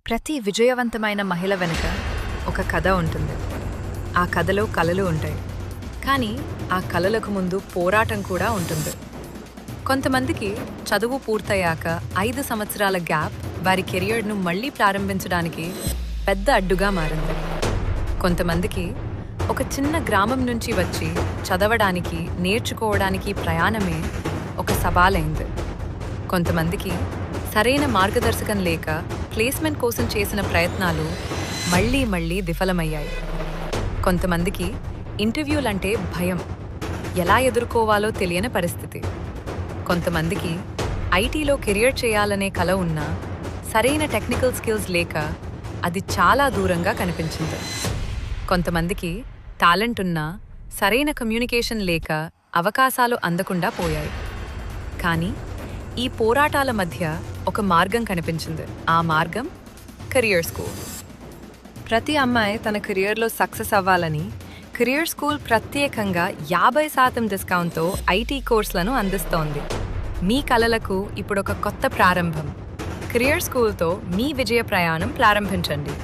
ప్రతి విజయవంతమైన మహిళ వెనుక ఒక కథ ఉంటుంది. ఆ కథలో కలలు ఉంటాయి, కానీ ఆ కలలకు ముందు పోరాటం కూడా ఉంటుంది. కొంతమందికి చదువు పూర్తయ్యాక 5 సంవత్సరాల గ్యాప్ వారి కెరియర్ను మళ్లీ ప్రారంభించడానికి పెద్ద అడ్డుగా మారింది. కొంతమందికి ఒక చిన్న గ్రామం నుంచి వచ్చి చదవడానికి, నేర్చుకోవడానికి ప్రయాణమే ఒక సవాలైంది. కొంతమందికి సరైన మార్గదర్శకం లేక ప్లేస్మెంట్ కోసం చేసిన ప్రయత్నాలు మళ్లీ విఫలమయ్యాయి. కొంతమందికి ఇంటర్వ్యూలంటే భయం, ఎలా ఎదుర్కోవాలో తెలియని పరిస్థితి. కొంతమందికి ఐటీలో కెరియర్ చేయాలనే కల ఉన్నా సరైన టెక్నికల్ స్కిల్స్ లేక అది చాలా దూరంగా కనిపించింది. కొంతమందికి టాలెంట్ ఉన్నా సరైన కమ్యూనికేషన్ లేక అవకాశాలు అందకుండా పోయాయి. కానీ ఈ పోరాటాల మధ్య ఒక మార్గం కనిపించింది. ఆ మార్గం కెరియర్ స్కూల్. ప్రతి అమ్మాయి తన కెరియర్లో సక్సెస్ అవ్వాలని కెరియర్ స్కూల్ ప్రత్యేకంగా 50% డిస్కౌంట్తో ఐటీ కోర్సులను అందిస్తోంది. మీ కలలకు ఇప్పుడు ఒక కొత్త ప్రారంభం. కెరియర్ స్కూల్తో మీ విజయ ప్రయాణం ప్రారంభించండి.